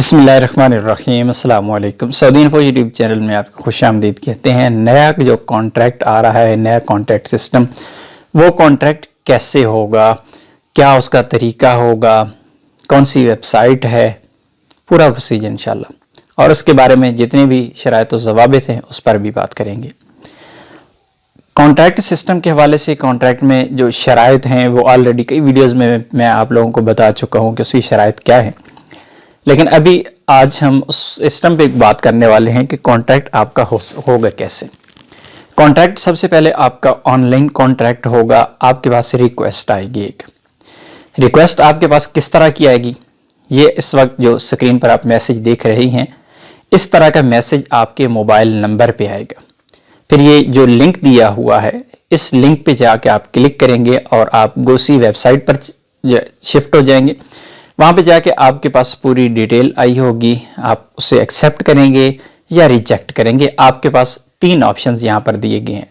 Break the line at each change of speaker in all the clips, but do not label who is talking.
बिस्मिल्लाहिर्रहमानिर्रहीम अस्सलाम वालेकुम। सऊदी इन्फो यूट्यूब चैनल में आपको खुश आमदीद कहते हैं। नया जो कॉन्ट्रैक्ट आ रहा है, नया कॉन्ट्रैक्ट सिस्टम, वो कॉन्ट्रैक्ट कैसे होगा, क्या उसका तरीका होगा, कौन सी वेबसाइट है, पूरा प्रोसीजर इंशाल्लाह, और उसके बारे में जितने भी शराइत व ज़वाबित हैं उस पर भी बात करेंगे। कॉन्ट्रैक्ट सिस्टम के हवाले से कॉन्ट्रैक्ट में जो शराइत हैं वो ऑलरेडी कई वीडियोज़ में मैं आप लोगों को बता चुका हूँ कि उसकी शराइत क्या है, लेकिन अभी आज हम उस सिस्टम पे बात करने वाले हैं कि कॉन्ट्रैक्ट आपका होगा कैसे। कॉन्ट्रैक्ट सबसे पहले आपका ऑनलाइन कॉन्ट्रैक्ट होगा। आपके पास से रिक्वेस्ट आएगी, एक रिक्वेस्ट आपके पास किस तरह की आएगी, ये इस वक्त जो स्क्रीन पर आप मैसेज देख रही हैं, इस तरह का मैसेज आपके मोबाइल नंबर पे आएगा। फिर ये जो लिंक दिया हुआ है, इस लिंक पे जाके आप क्लिक करेंगे और आप गोसी वेबसाइट पर शिफ्ट हो जाएंगे। वहाँ पे जाके आपके पास पूरी डिटेल आई होगी, आप उसे एक्सेप्ट करेंगे या रिजेक्ट करेंगे। आपके पास 3 ऑप्शंस यहाँ पर दिए गए हैं।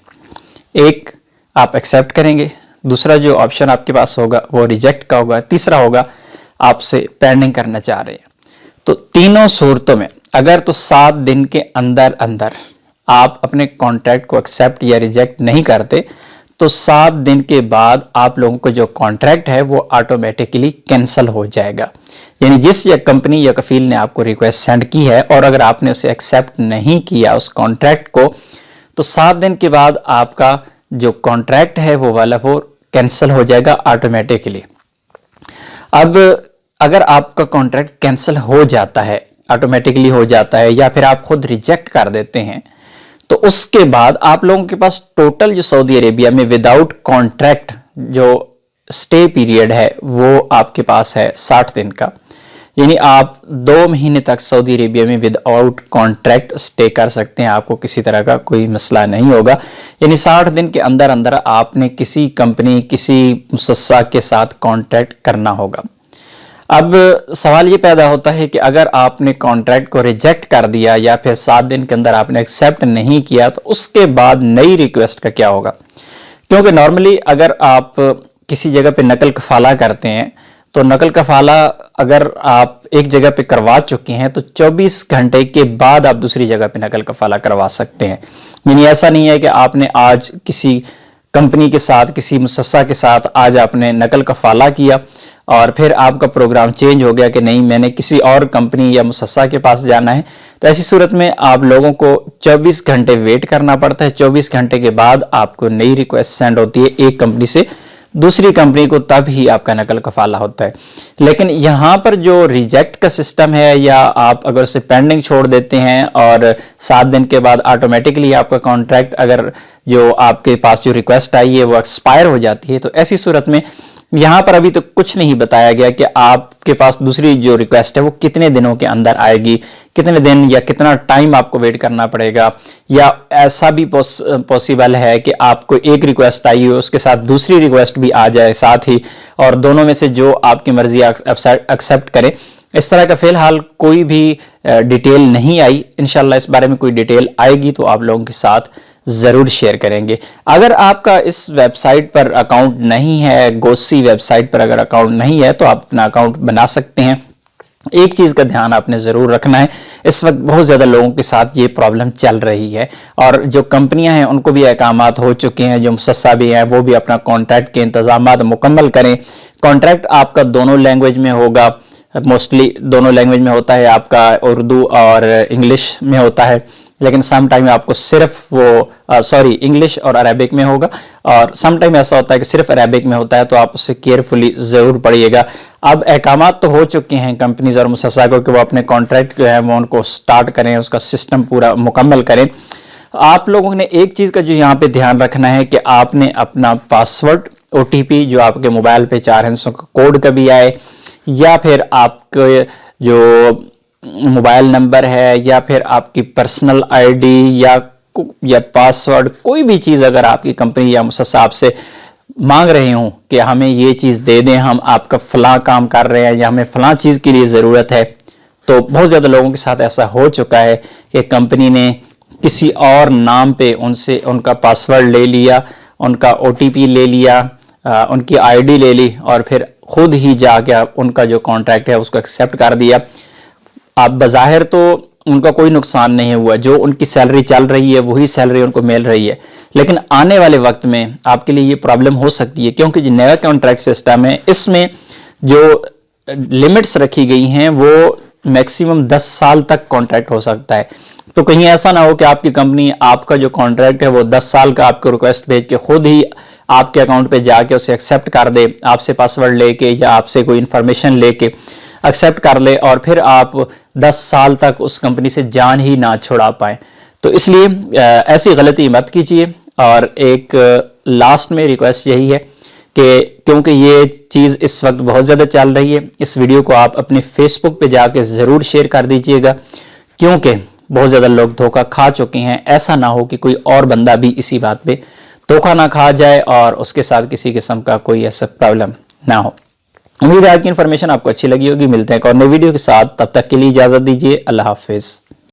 एक आप एक्सेप्ट करेंगे, दूसरा जो ऑप्शन आपके पास होगा वो रिजेक्ट का होगा, तीसरा होगा आपसे पेंडिंग करना चाह रहे हैं। तो तीनों सूरतों में अगर तो 7 दिन के अंदर अंदर आप अपने कॉन्ट्रैक्ट को एक्सेप्ट या रिजेक्ट नहीं करते तो 7 दिन के बाद आप लोगों को जो कॉन्ट्रैक्ट है वो ऑटोमेटिकली कैंसिल हो जाएगा। यानी जिस कंपनी या कफील ने आपको रिक्वेस्ट सेंड की है और अगर आपने उसे एक्सेप्ट नहीं किया उस कॉन्ट्रैक्ट को, तो 7 दिन के बाद आपका जो कॉन्ट्रैक्ट है वो वाला वो कैंसिल हो जाएगा ऑटोमेटिकली। अब अगर आपका कॉन्ट्रैक्ट कैंसिल हो जाता है, ऑटोमेटिकली हो जाता है, या फिर आप खुद रिजेक्ट कर देते हैं, तो उसके बाद आप लोगों के पास टोटल जो सऊदी अरेबिया में विदाउट कॉन्ट्रैक्ट जो स्टे पीरियड है वो आपके पास है 60 दिन का। यानी आप 2 महीने तक सऊदी अरेबिया में विदाउट कॉन्ट्रैक्ट स्टे कर सकते हैं, आपको किसी तरह का कोई मसला नहीं होगा। यानी 60 दिन के अंदर अंदर आपने किसी कंपनी, किसी मुसस्सा के साथ कॉन्ट्रैक्ट करना होगा। अब सवाल ये पैदा होता है कि अगर आपने कॉन्ट्रैक्ट को रिजेक्ट कर दिया या फिर 7 दिन के अंदर आपने एक्सेप्ट नहीं किया तो उसके बाद नई रिक्वेस्ट का क्या होगा। क्योंकि नॉर्मली अगर आप किसी जगह पे नकल कफाला करते हैं तो नकल कफाला अगर आप एक जगह पे करवा चुके हैं तो 24 घंटे के बाद आप दूसरी जगह पे नकल कफाला करवा सकते हैं। यानी ऐसा नहीं है कि आपने आज किसी कंपनी के साथ, किसी मुसस्सा के साथ आज आपने नकल कफाला किया और फिर आपका प्रोग्राम चेंज हो गया कि नहीं मैंने किसी और कंपनी या मुसस्सा के पास जाना है, तो ऐसी सूरत में आप लोगों को 24 घंटे वेट करना पड़ता है। 24 घंटे के बाद आपको नई रिक्वेस्ट सेंड होती है एक कंपनी से दूसरी कंपनी को, तब ही आपका नकल कफाला होता है। लेकिन यहाँ पर जो रिजेक्ट का सिस्टम है, या आप अगर उसे पेंडिंग छोड़ देते हैं और 7 दिन के बाद ऑटोमेटिकली आपका कॉन्ट्रैक्ट, अगर जो आपके पास जो रिक्वेस्ट आई है वो एक्सपायर हो जाती है, तो ऐसी सूरत में यहाँ पर अभी तो कुछ नहीं बताया गया कि आपके पास दूसरी जो रिक्वेस्ट है वो कितने दिनों के अंदर आएगी, कितने दिन या कितना टाइम आपको वेट करना पड़ेगा। या ऐसा भी पॉसिबल है कि आपको एक रिक्वेस्ट आई हो उसके साथ दूसरी रिक्वेस्ट भी आ जाए साथ ही, और दोनों में से जो आपकी मर्जी एक्सेप्ट करें। इस तरह का फिलहाल कोई भी डिटेल नहीं आई। इंशाल्लाह इस बारे में कोई डिटेल आएगी तो आप लोगों के साथ ज़रूर शेयर करेंगे। अगर आपका इस वेबसाइट पर अकाउंट नहीं है, गोसी वेबसाइट पर अगर अकाउंट नहीं है, तो आप अपना अकाउंट बना सकते हैं। एक चीज़ का ध्यान आपने ज़रूर रखना है, इस वक्त बहुत ज़्यादा लोगों के साथ ये प्रॉब्लम चल रही है और जो कंपनियां हैं उनको भी अहकामात हो चुके हैं, जो मुसस्सा भी हैं वो भी अपना कॉन्ट्रैक्ट के इंतजामात मुकम्मल करें। कॉन्ट्रैक्ट आपका दोनों लैंग्वेज में होगा, मोस्टली दोनों लैंग्वेज में होता है, आपका उर्दू और इंग्लिश में होता है, लेकिन सम टाइम आपको सिर्फ वो इंग्लिश और अरेबिक में होगा, और सम टाइम ऐसा होता है कि सिर्फ अरेबिक में होता है, तो आप उससे केयरफुली ज़रूर पढ़िएगा। अब अहकामात तो हो चुके हैं कंपनीज और मुसस्सा को कि वो अपने कॉन्ट्रैक्ट जो है वो उनको स्टार्ट करें, उसका सिस्टम पूरा मुकम्मल करें। आप लोगों ने एक चीज़ का जो यहाँ पे ध्यान रखना है कि आपने अपना पासवर्ड, OTP जो आपके मोबाइल पे 4 हिस्सों का कोड कभी आए, या फिर आपके जो मोबाइल नंबर है, या फिर आपकी पर्सनल ID या पासवर्ड, कोई भी चीज़ अगर आपकी कंपनी या मुसस्सा आपसे मांग रहे हों कि हमें ये चीज़ दे दें, हम आपका फलां काम कर रहे हैं या हमें फलां चीज़ के लिए ज़रूरत है, तो बहुत ज़्यादा लोगों के साथ ऐसा हो चुका है कि कंपनी ने किसी और नाम पे उनसे उनका पासवर्ड ले लिया, उनका OTP ले लिया, उनकी ID ले ली और फिर खुद ही जाके उनका जो कॉन्ट्रैक्ट है उसको एक्सेप्ट कर दिया। आप बज़ाहिर तो उनका कोई नुकसान नहीं हुआ, जो उनकी सैलरी चल रही है वही सैलरी उनको मिल रही है, लेकिन आने वाले वक्त में आपके लिए ये प्रॉब्लम हो सकती है, क्योंकि जो नया कॉन्ट्रैक्ट सिस्टम है इसमें जो लिमिट्स रखी गई हैं वो मैक्सिमम 10 साल तक कॉन्ट्रैक्ट हो सकता है। तो कहीं ऐसा ना हो कि आपकी कंपनी आपका जो कॉन्ट्रैक्ट है वो 10 साल का आपको रिक्वेस्ट भेज के खुद ही आपके अकाउंट पे जाके उसे एक्सेप्ट कर दे, आपसे पासवर्ड लेके या आपसे कोई इंफॉर्मेशन लेके एक्सेप्ट कर ले, और फिर आप 10 साल तक उस कंपनी से जान ही ना छुड़ा पाए। तो इसलिए ऐसी गलती मत कीजिए। और एक लास्ट में रिक्वेस्ट यही है कि क्योंकि ये चीज़ इस वक्त बहुत ज़्यादा चल रही है, इस वीडियो को आप अपने फेसबुक पे जाके ज़रूर शेयर कर दीजिएगा, क्योंकि बहुत ज़्यादा लोग धोखा खा चुके हैं। ऐसा ना हो कि कोई और बंदा भी इसी बात पे धोखा ना खा जाए और उसके साथ किसी किस्म का कोई ऐसा प्रॉब्लम ना हो। उम्मीद है आज की इन्फॉर्मेशन आपको अच्छी लगी होगी। मिलते हैं एक और नई वीडियो के साथ, तब तक के लिए इजाज़त दीजिए। अल्लाह हाफिज़।